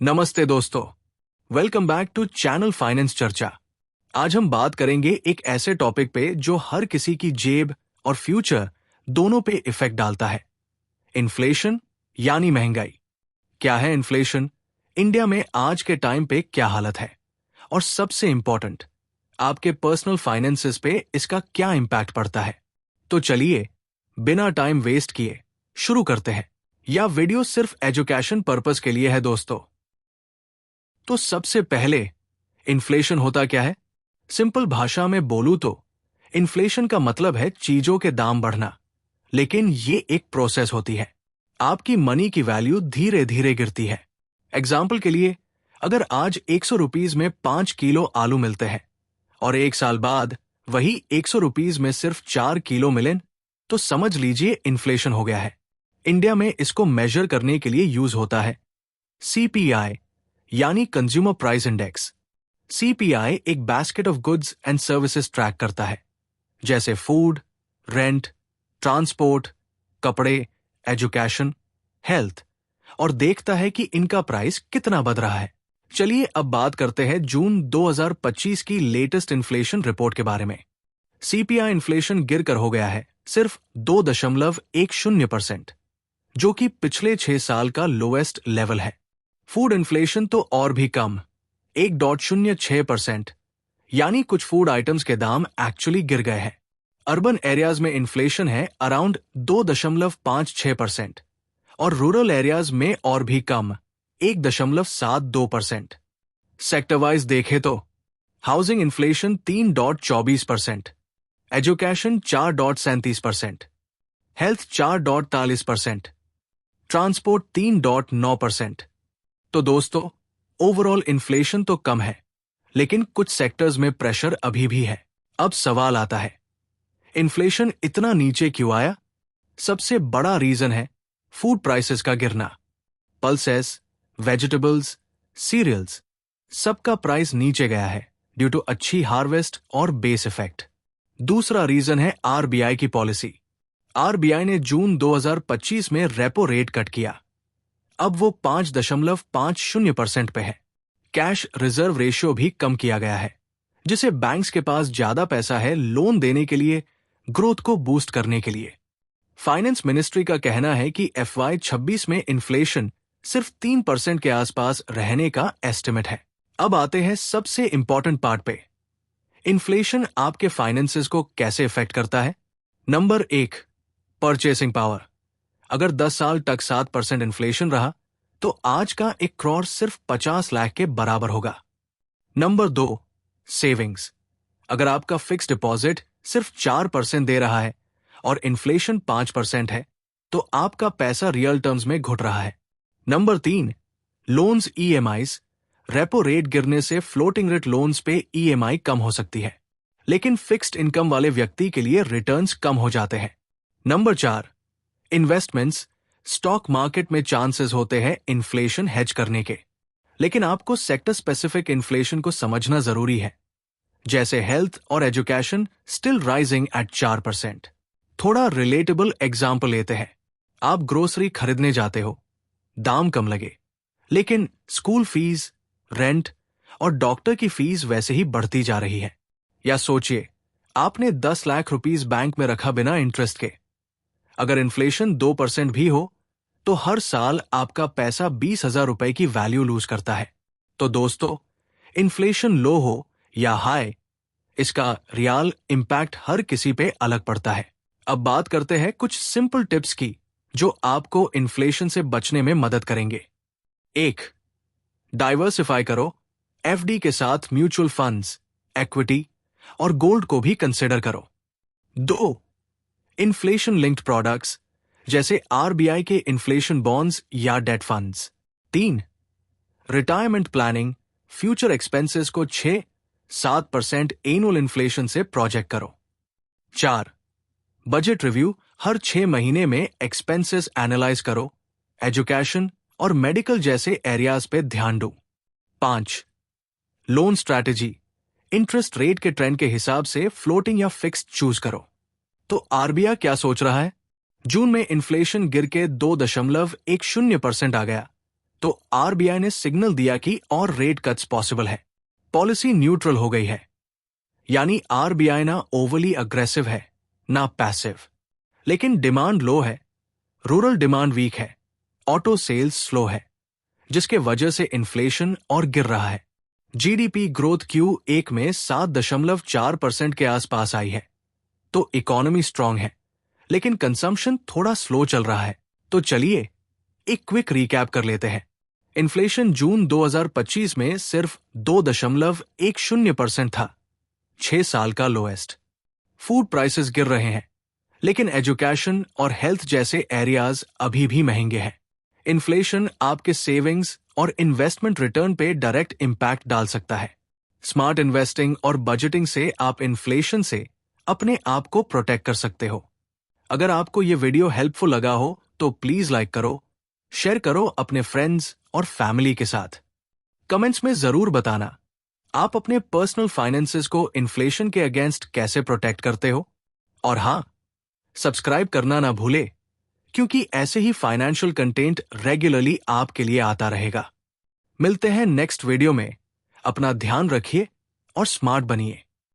नमस्ते दोस्तों, welcome back to channel finance Charcha. आज हम बात करेंगे एक ऐसे टॉपिक पे जो हर किसी की जेब और फ्यूचर दोनों पे इफेक्ट डालता है। इन्फ्लेशन यानी महंगाई। क्या है इन्फ्लेशन, इंडिया में आज के टाइम पे क्या हालत है, और सबसे इंपॉर्टेंट, आपके पर्सनल फाइनेंसेस पे इसका क्या इंपैक्ट पड़ता है। तो चलिए बिना टाइम वेस्ट किए शुरू करते हैं। यह वीडियो सिर्फ एजुकेशन पर्पस के लिए है दोस्तों। तो सबसे पहले इन्फ्लेशन होता क्या है? सिंपल भाषा में बोलूं तो इन्फ्लेशन का मतलब है चीजों के दाम बढ़ना, लेकिन ये एक प्रोसेस होती है। आपकी मनी की वैल्यू धीरे धीरे गिरती है। एग्जाम्पल के लिए, अगर आज 100 रुपीज में 5 किलो आलू मिलते हैं और एक साल बाद वही 100 रुपीज में सिर्फ 4 किलो मिले, तो समझ लीजिए इन्फ्लेशन हो गया है। इंडिया में इसको मेजर करने के लिए यूज होता है सीपीआई यानी कंज्यूमर प्राइस इंडेक्स। सीपीआई एक basket of goods and services track करता है, जैसे फूड, रेंट, ट्रांसपोर्ट, कपड़े, एजुकेशन, हेल्थ, और देखता है कि इनका प्राइस कितना बढ़ रहा है। चलिए अब बात करते हैं जून 2025 की लेटेस्ट इन्फ्लेशन रिपोर्ट के बारे में। सीपीआई इन्फ्लेशन गिरकर हो गया है सिर्फ 2.10%, जो कि पिछले 6 साल का लोएस्ट लेवल है। फूड इन्फ्लेशन तो और भी कम, 1.06%, यानी कुछ फूड आइटम्स के दाम एक्चुअली गिर गए हैं। अर्बन एरियाज में इन्फ्लेशन है अराउंड 2.56% और रूरल एरियाज में और भी कम, 1.72%। सेक्टर वाइज देखें तो housing inflation 3.24%, education 4.37%, health 4.43%, transport 3.9%। तो दोस्तों, ओवरऑल इन्फ्लेशन तो कम है, लेकिन कुछ सेक्टर्स में प्रेशर अभी भी है। अब सवाल आता है, इन्फ्लेशन इतना नीचे क्यों आया? सबसे बड़ा रीजन है फूड प्राइसेस का गिरना। पल्सेस, वेजिटेबल्स, सीरियल्स, सबका प्राइस नीचे गया है ड्यू टू अच्छी हार्वेस्ट और बेस इफेक्ट। दूसरा रीजन है आरबीआई की पॉलिसी। आरबीआई ने जून 2025 में रेपो रेट कट किया। अब वो 5.50% पे है। कैश रिजर्व रेशियो भी कम किया गया है, जिसे बैंक्स के पास ज्यादा पैसा है लोन देने के लिए, ग्रोथ को बूस्ट करने के लिए। फाइनेंस मिनिस्ट्री का कहना है कि FY26 में इन्फ्लेशन सिर्फ 3% के आसपास रहने का एस्टिमेट है। अब आते हैं सबसे इंपॉर्टेंट पार्ट पे। इन्फ्लेशन आपके फाइनेंसेस को कैसे इफेक्ट करता है? Number 1, purchasing power. अगर 10 साल तक 7% इन्फ्लेशन रहा, तो आज का 1 करोड़ सिर्फ 50 लाख के बराबर होगा। Number 2, savings. अगर आपका फिक्स डिपॉजिट सिर्फ 4% दे रहा है और इन्फ्लेशन 5% है, तो आपका पैसा रियल टर्म्स में घुट रहा है। Number 3, loans EMIs। Repo rate गिरने से फ्लोटिंग रेट लोन्स पे EMI कम हो सकती है, लेकिन फिक्स्ड इनकम वाले व्यक्ति के लिए रिटर्न्स कम हो जाते हैं। Number 4, investments. स्टॉक मार्केट में चांसेस होते हैं इन्फ्लेशन हेज करने के, लेकिन आपको सेक्टर स्पेसिफिक इन्फ्लेशन को समझना जरूरी है, जैसे हेल्थ और एजुकेशन स्टिल राइजिंग एट 4%। थोड़ा रिलेटेबल एग्जाम्पल लेते हैं। आप ग्रोसरी खरीदने जाते हो, दाम कम लगे, लेकिन स्कूल फीस, रेंट और डॉक्टर की फीस वैसे ही बढ़ती जा रही है। या सोचिए, आपने 10 लाख रुपीस बैंक में रखा बिना इंटरेस्ट के। अगर इन्फ्लेशन 2% भी हो, तो हर साल आपका पैसा 20,000 रुपए की वैल्यू लूज करता है। तो दोस्तों, इन्फ्लेशन लो हो या हाई, इसका रियल इंपैक्ट हर किसी पे अलग पड़ता है। अब बात करते हैं कुछ सिंपल टिप्स की, जो आपको इन्फ्लेशन से बचने में मदद करेंगे। 1, डाइवर्सिफाई करो। FD के साथ म्यूचुअल फंड्स, इक्विटी और गोल्ड को भी कंसिडर करो। 2, इन्फ्लेशन लिंक्ड प्रोडक्ट्स, जैसे RBI के इन्फ्लेशन बॉन्ड्स या date funds. 3, retirement planning. Future expenses को 6-7% एनुअल इन्फ्लेशन से प्रोजेक्ट करो। 4, बजट रिव्यू। हर 6 महीने में एक्सपेंसेस एनालाइज करो। एजुकेशन और मेडिकल जैसे एरियाज पे ध्यान दो। 5, लोन स्ट्रैटेजी। इंटरेस्ट रेट के ट्रेंड के हिसाब से फ्लोटिंग या फिक्स्ड चूज करो। तो RBI क्या सोच रहा है? जून में इन्फ्लेशन गिर के 2.10% आ गया, तो आरबीआई ने सिग्नल दिया कि और रेट कट्स पॉसिबल है। पॉलिसी न्यूट्रल हो गई है, यानी आरबीआई ना ओवरली अग्रेसिव है ना पैसिव। लेकिन डिमांड लो है, रूरल डिमांड वीक है, ऑटो सेल्स स्लो है, जिसके वजह से इन्फ्लेशन और गिर रहा है। जीडीपी ग्रोथ Q1 में 7.4% के आसपास आई है, तो इकोनॉमी स्ट्रांग है, लेकिन कंजम्पशन थोड़ा स्लो चल रहा है। तो चलिए एक क्विक रिकैप कर लेते हैं। इन्फ्लेशन जून 2025 में सिर्फ 2.10% था, 6 साल का लोएस्ट। फूड प्राइसेस गिर रहे हैं, लेकिन एजुकेशन और हेल्थ जैसे एरियाज अभी भी महंगे हैं। इन्फ्लेशन आपके सेविंग्स और इन्वेस्टमेंट रिटर्न पे डायरेक्ट इंपैक्ट डाल सकता है। स्मार्ट इन्वेस्टिंग और बजटिंग से आप इन्फ्लेशन से अपने आप को प्रोटेक्ट कर सकते हो। अगर आपको ये वीडियो हेल्पफुल लगा हो तो प्लीज लाइक करो, शेयर करो अपने फ्रेंड्स और फैमिली के साथ। कमेंट्स में जरूर बताना आप अपने पर्सनल फाइनेंसेस को इन्फ्लेशन के अगेंस्ट कैसे प्रोटेक्ट करते हो। और हाँ, सब्सक्राइब करना ना भूले, क्योंकि ऐसे ही फाइनेंशियल कंटेंट रेगुलरली आपके लिए आता रहेगा। मिलते हैं नेक्स्ट वीडियो में। अपना ध्यान रखिए और स्मार्ट बनिए।